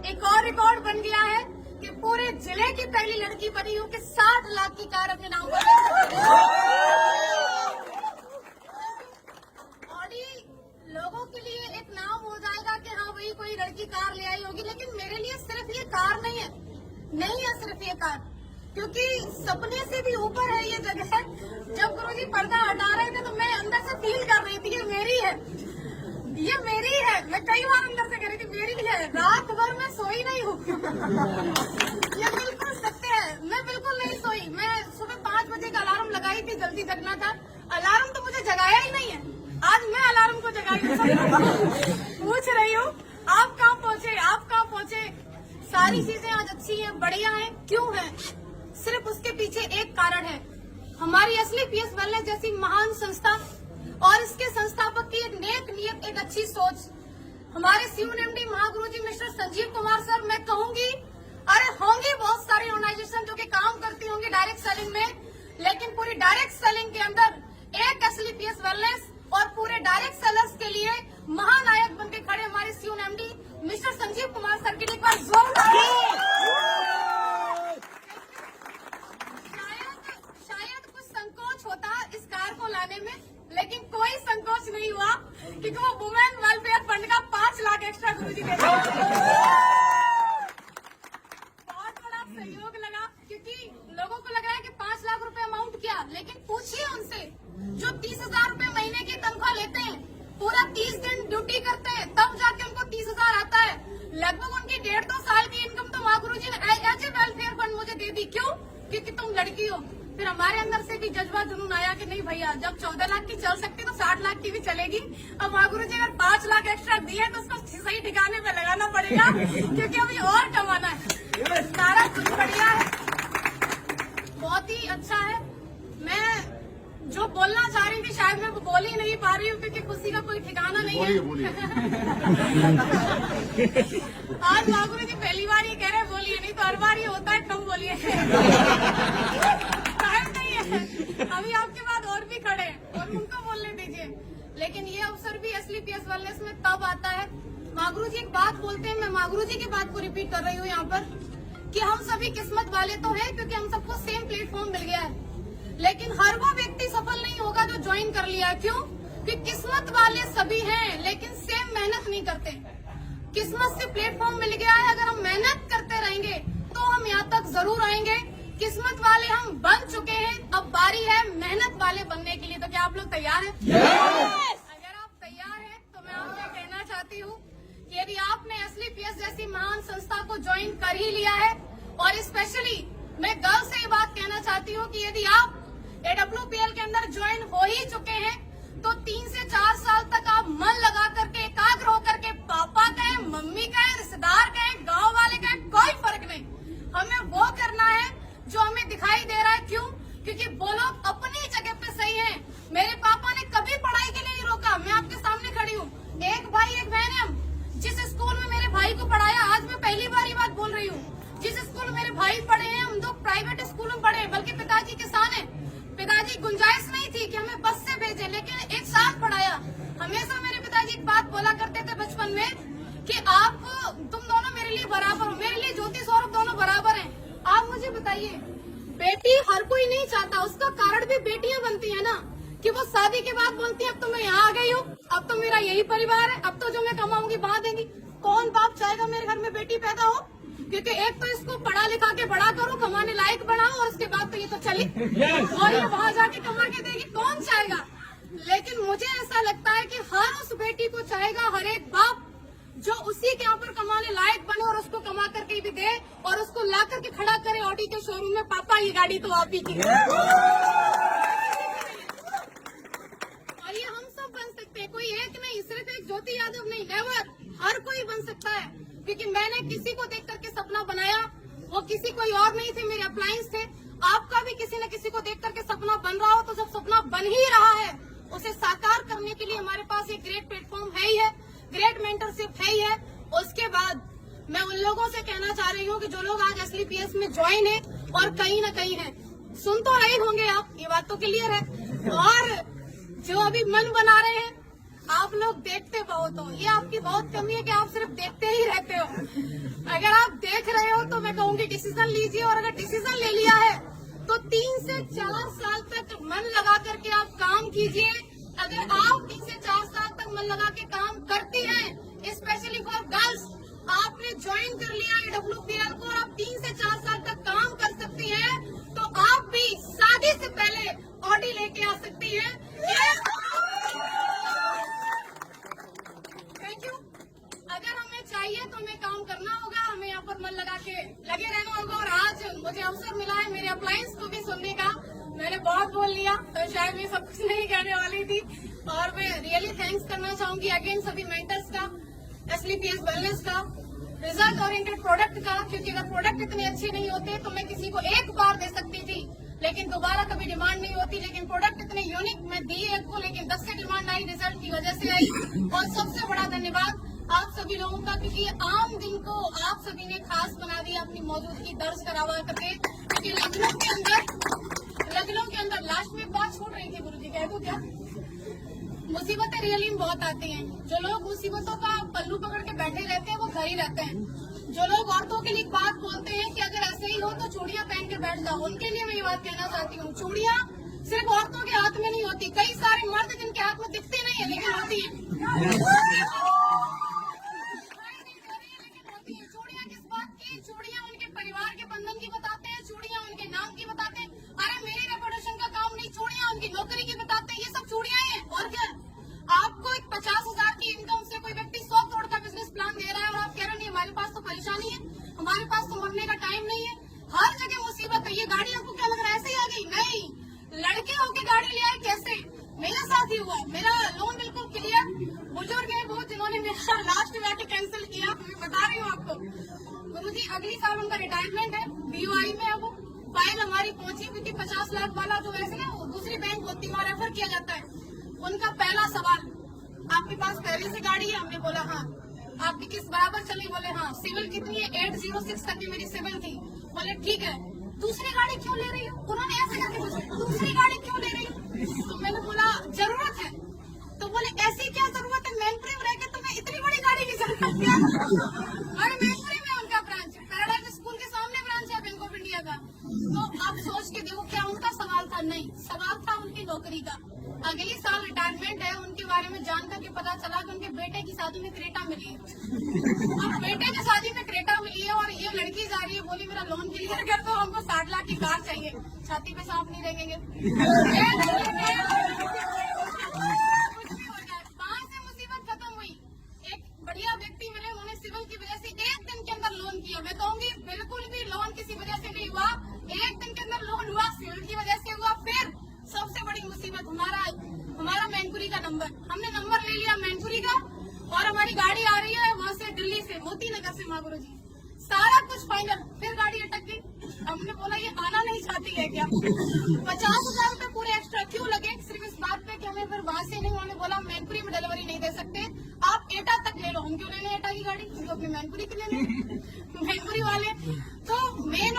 एक और रिकॉर्ड बन गया है कि पूरे जिले की पहली लड़की बनी हूँ कि 60 लाख की कार अपने नाम पर ले सकती हूँ। ऑडी लोगों के लिए एक नाम हो जाएगा कि हाँ वही कोई लड़की कार ले आई होगी, लेकिन मेरे लिए सिर्फ ये कार नहीं है सिर्फ ये कार, क्योंकि सपने से भी ऊपर है ये जगह। जब गुरुजी पर्दा हटा रहे थे तो मैं अंदर से फील कर रही थी ये मेरी है। मैं कई बार अंदर से कह रही थी मेरी है। रात भर मैं सोई नहीं हूँ। ये बिल्कुल सत्य है, मैं बिल्कुल नहीं सोई। मैं सुबह 5 बजे का अलार्म लगाई थी, जल्दी जगना था। अलार्म तो मुझे जगाया ही नहीं है, आज मैं अलार्म को जगाई। पूछ रही हूँ आप कहाँ पहुँचे। सारी चीजें आज अच्छी हैं, बढ़िया हैं। क्यों है? सिर्फ उसके पीछे एक कारण है, हमारी असली पीएस वेलनेस जैसी महान संस्था और इसके संस्थापक की एक नेक नियत, एक अच्छी सोच। हमारे CUNMD महागुरुजी मिस्टर संजीव कुमार सर, मैं कहूंगी अरे होंगी बहुत सारी ऑर्गेनाइजेशन जो कि काम करती होंगी डायरेक्ट सेलिंग में, लेकिन पूरी डायरेक्ट सेलिंग के अंदर एक असली पीएस वेलनेस और पूरे डायरेक्ट सेलर्स के लिए महानायक बनके खड़े हमारे CUNMD mister Sanjeev Kumar sir के लिए एक बार शायद कुछ संकोच होता इस कार को लाने में, लेकिन कोई संकोच नहीं हुआ क्योंकि वो वुमेन वेलफेयर फंड का 5 लाख एक्स्ट्रा गुरुजी दे दिया। बहुत बड़ा सहयोग लगा, क्योंकि लोगों को लग रहा है कि 5 लाख रुपए अमाउंट क्या, लेकिन पूछिए उनसे जो 30,000 रुपए महीने की तनख्वाह लेते हैं, पूरा 30 दिन ड्यूटी करते हैं, तब जाके उनको 30,000 आता है। लगभग उनकी 1.5-2 साल की इनकम तो वहाँ गुरुजी ने एज ए वेलफेयर फंड मुझे दे दी। क्यों? क्योंकि तुम लड़की हो। फिर हमारे अंदर से भी जज्बा जुनून आया कि नहीं भैया, जब 14 लाख की चल सकती तो 60 लाख की भी चलेगी। अब महागुरु जी अगर 5 लाख एक्स्ट्रा दिए तो उसको सही ठिकाने पे लगाना पड़ेगा, क्योंकि अभी और कमाना है। सारा कुछ बढ़िया है, बहुत ही अच्छा है। मैं जो बोलना चाह रही थी शायद मैं वो बोल ही नहीं पा रही हूँ, क्योंकि खुशी का कोई ठिकाना नहीं है। आज महागुरु जी पहली बार ये कह रहे बोलिए, नहीं तो हर बार ये होता है कम बोलिए। अभी आपके बाद और भी खड़े हैं और उनको बोलने दीजिए। लेकिन ये अवसर भी असली पीएस वेलनेस में तब आता है, महागुरु जी एक बात बोलते हैं, मैं महागुरु जी की बात को रिपीट कर रही हूँ यहाँ पर, कि हम सभी किस्मत वाले तो हैं क्योंकि हम सबको सेम प्लेटफॉर्म मिल गया है, लेकिन हर वो व्यक्ति सफल नहीं होगा जो ज्वाइन कर लिया है। क्यों? कि किस्मत वाले सभी हैं लेकिन सेम मेहनत नहीं करते। किस्मत से प्लेटफॉर्म मिल गया है, अगर हम मेहनत करते रहेंगे तो हम यहाँ तक जरूर आएंगे। किस्मत वाले हम बन चुके हैं, अब बारी है मेहनत वाले बनने के लिए। तो क्या आप लोग तैयार हैं? अगर आप तैयार हैं तो मैं आपसे कहना चाहती हूँ कि यदि आपने असली पीएस जैसी महान संस्था को ज्वाइन कर ही लिया है, और स्पेशली मैं गर्व से ये बात कहना चाहती हूँ कि यदि आप AWPL के अंदर ज्वाइन हो ही चुके हैं तो 3 से 4 साल तक आप मन लगा करके, एकाग्र होकर के, पापा कहें, मम्मी कहें, रिश्तेदार कहें, गाँव वाले कहें, कोई फर्क नहीं, हमें वो करना है जो हमें दिखाई दे रहा है। क्यों? क्योंकि वो लोग अपनी जगह पे सही हैं। मेरे पापा ने कभी पढ़ाई के लिए नहीं रोका, मैं आपके सामने खड़ी हूँ, एक भाई एक बहन है। हम जिस स्कूल में मेरे भाई को पढ़ाया, आज मैं पहली बार ये बात बोल रही हूँ, जिस स्कूल में मेरे भाई पढ़े हैं, हम 2 प्राइवेट स्कूल में पढ़े, बल्कि पिताजी किसान है। पिताजी गुंजाइश नहीं थी कि हमें बस से भेजे, लेकिन एक साथ पढ़ाया। हमेशा मेरे पिताजी एक बात बोला करते थे बचपन में कि तुम दोनों मेरे लिए बराबर हो, मेरे लिए ज्योति सौरभ दोनों बराबर हैं। आप मुझे बताइए, बेटी हर कोई नहीं चाहता, उसका कारण भी बेटियां बनती है ना, कि वो शादी के बाद बोलती है अब तो मैं यहाँ आ गई हूँ, अब तो मेरा यही परिवार है, अब तो जो मैं कमाऊंगी वहाँ देंगी। कौन बाप चाहेगा मेरे घर में बेटी पैदा हो? क्योंकि एक तो इसको पढ़ा लिखा के बड़ा करो, कमाने लायक बनाओ, और उसके बाद तो ये तो चली और ये वहाँ जाके कमा के देगी, कौन चाहेगा? लेकिन मुझे ऐसा लगता है कि हर उस बेटी को चाहेगा, हर एक बाप जो उसी के यहाँ पर कमाने लायक बने और उसको कमा करके भी दे और उसको ला करके खड़ा करे ऑडी के शोरूम में, पापा ये गाड़ी तो आप ही की। और ये हम सब बन सकते हैं, कोई एक नहीं, सिर्फ एक ज्योति यादव नहीं, नेवर, हर कोई बन सकता है। क्योंकि मैंने किसी को देख करके सपना बनाया, वो किसी कोई और नहीं थे, मेरे अप्लायंस थे। आपका भी किसी न किसी को देख करके सपना बन रहा हो, तो जब सपना बन ही रहा है उसे साकार करने के लिए हमारे पास एक ग्रेट प्लेटफॉर्म है ही है, ग्रेट मेंटरशिप है ही है। उसके बाद मैं उन लोगों से कहना चाह रही हूँ कि जो लोग आज असली पीएस में ज्वाइन है और कहीं न कहीं है, सुन तो रहे होंगे आप, ये बात तो क्लियर है, और जो अभी मन बना रहे हैं, आप लोग देखते बहुत हो, ये आपकी बहुत कमी है कि आप सिर्फ देखते ही रहते हो। अगर मैं कहूंगी डिसीजन लीजिए, और अगर डिसीजन ले लिया है तो 3 से 4 साल तक मन लगा करके आप काम कीजिए। अगर आप 3 से 4 साल तक मन लगा के काम करती हैं, स्पेशली फॉर गर्ल्स, आपने ज्वाइन कर लिया है WPL को और आप 3 से 4 साल तक काम कर सकती हैं, तो आप भी शादी से पहले ऑडी लेके आ सकती हैं। Thank you. अगर हमें चाहिए तो हमें काम करना होगा, हमें यहाँ पर मन लगा के लगे रहना होगा। और आज मुझे अवसर मिला है मेरे अप्लायंस को भी सुनने का। मैंने बहुत बोल लिया तो शायद मैं सब कुछ नहीं कहने वाली थी, और मैं रियली थैंक्स करना चाहूंगी अगेन सभी मेंटर्स का, SLPS वेलनेस का, रिजल्ट ओरिएंटेड प्रोडक्ट का, क्योंकि अगर प्रोडक्ट इतने अच्छे नहीं होते तो मैं किसी को एक बार दे सकती थी लेकिन दोबारा कभी डिमांड नहीं होती। लेकिन प्रोडक्ट इतने यूनिक मैं दी एक को, लेकिन 10 से डिमांड आई, रिजल्ट की वजह से आई। और सबसे बड़ा धन्यवाद आप सभी लोगों का, क्योंकि ये आम दिन को आप सभी ने खास बना दिया अपनी मौजूदगी दर्ज करवा करके। क्योंकि लखनऊ के अंदर लास्ट में बात छूट रही थी, गुरुजी कह दो क्या, मुसीबतें रियली में बहुत आती हैं। जो लोग मुसीबतों का पल्लू पकड़ के बैठे रहते हैं वो घर ही रहते हैं। जो लोग औरतों के लिए बात बोलते हैं कि अगर ऐसे ही हो तो चूड़ियां पहन के बैठ जाओ, उनके लिए मैं ये बात कहना चाहती हूँ, चूड़ियां सिर्फ औरतों के हाथ में नहीं होती, कई सारे मर्द जिनके हाथ में दिखती नहीं है लेकिन होती है। चूड़ियां किस बात की? चूड़ियां उनके परिवार के बंधन की बताते हैं, चूड़ियां उनके नाम की बताते हैं। अरे मेरी रेपुटेशन का काम नहीं, चूड़ियां उनकी नौकरी की बताते हैं। ये सब चूड़ियां हैं और क्या। आपको एक 50,000 की इनकम से कोई व्यक्ति 100 करोड़ का बिजनेस प्लान दे रहा है और आप कह रहे नहीं हमारे पास तो परेशानी है, हमारे पास तो मरने का टाइम नहीं है, हर जगह मुसीबत है। ये गाड़ी आपको क्या लग रहा है ऐसे ही आ गई? नहीं, लड़के होके गाड़ी ले आए कैसे? मेरे साथ ही हुआ। मेरा लोन बिल्कुल क्लियर, बुजुर्ग है बहुत जिन्होंने मेरा लास्ट में आके कैंसिल किया, मैं बता रही हूँ आपको। गुरुजी अगली साल उनका रिटायरमेंट है, BOI में है वो। फाइल हमारी पहुंची, क्योंकि 50 लाख वाला जो वैसे ना दूसरी बैंक होती है वहाँ रेफर किया जाता है। उनका पहला सवाल, आपके पास पहले से गाड़ी है? हमने बोला हाँ। आपकी किस बराबर चली? बोले हाँ। सिविल कितनी है? 806 तक की मेरी सिविल थी। बोले ठीक है, दूसरी गाड़ी क्यों ले रही हो? उन्होंने ऐसे करके पूछा, दूसरी गाड़ी क्यों ले रही हो? तो मैंने बोला जरूरत है। तो बोले ऐसी क्या जरूरत है, मैनपुरी में रह के तुम्हें इतनी बड़ी गाड़ी की जरूरत क्या? और मैनपुरी में उनका ब्रांच, पैराडाइज स्कूल के सामने ब्रांच है बैंक ऑफ इंडिया का। तो आप सोच के देखो क्या उनका सवाल था? नहीं, सवाल था उनकी नौकरी का। अगले साल रिटायरमेंट है, उनके बारे में जान करके पता चला कि उनके बेटे की शादी में क्रेटा मिली है। अब बेटे की शादी में क्रेटा मिली है और ये लड़की जा रही है, बोली मेरा लोन क्लियर कर दो, हमको 60 लाख की कार चाहिए। छाती पे सांप नहीं रहेंगे। 5 से मुसीबत खत्म हुई। एक बढ़िया व्यक्ति मिले, उन्होंने सिविल की वजह से 1 दिन के अंदर लोन किया। मैं कहूंगी बिल्कुल भी लोन किसी वजह से नहीं हुआ, 1 दिन के अंदर लोन हुआ, सिविल की वजह से हुआ। फिर सबसे बड़ी मुसीबत हमारा मैनपुरी का नंबर, हमने नंबर ले लिया मैनपुरी का और हमारी गाड़ी आ रही है वहाँ से, दिल्ली से, मोती नगर से, माँ गुरु जी सारा कुछ फाइनल। फिर गाड़ी अटक गई। हमने बोला ये आना नहीं चाहती है क्या? 50,000 रूपए पूरे एक्स्ट्रा क्यों लगे? सिर्फ इस बात पे कि हमें फिर वहाँ से नहीं, उन्होंने बोला मैनपुरी में डिलीवरी नहीं दे सकते, आप एटा तक ले लो। हम क्यों लेने एटा की गाड़ी, हम अपनी मैनपुरी की लेने। मैनपुरी वाले तो मेन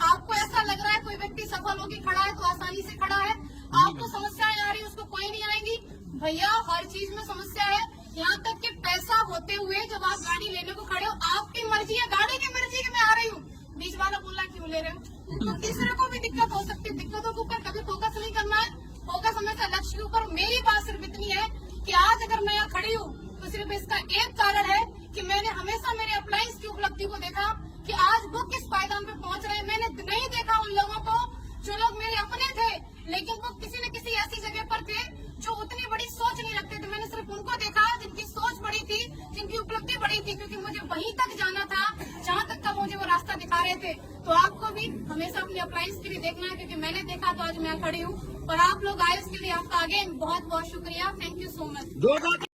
आपको ऐसा लग रहा है कोई व्यक्ति सफल होकर खड़ा है तो आसानी से खड़ा है, आपको समस्याएं आ रही है उसको कोई नहीं आएंगी। भैया हर चीज में समस्या है, यहाँ तक कि पैसा होते हुए जब आप गाड़ी लेने को खड़े हो, आपकी मर्जी है, गाड़ी की मर्जी है कि मैं आ रही हूँ, बीच वाला बोला क्यों ले रहे हो? तो तीसरे को भी दिक्कत हो सकती है। दिक्कतों के ऊपर कभी फोकस नहीं करना है, फोकस हमेशा लक्ष्य के ऊपर। मेरी बात सिर्फ इतनी है कि आज अगर मैं यहाँ खड़ी हूँ तो सिर्फ इसका एक कारण है कि मैंने हमेशा मेरे अप्लायंस की उपलब्धि को देखा कि आज वो किस पायदान पे पहुंच रहे हैं। मैंने नहीं देखा उन लोगों को जो लोग मेरे अपने थे, लेकिन वो किसी न किसी ऐसी जगह पर थे जो उतनी बड़ी सोच नहीं रखते थे। मैंने सिर्फ उनको देखा जिनकी सोच बड़ी थी, जिनकी उपलब्धि बड़ी थी, क्योंकि मुझे वहीं तक जाना था जहाँ तक का मुझे वो रास्ता दिखा रहे थे। तो आपको भी हमेशा अपने अप्लायंस के लिए देखना है, क्योंकि मैंने देखा तो आज मैं खड़ी हूँ। और आप लोग आए उसके लिए आपका आगे बहुत बहुत शुक्रिया। Thank you so much.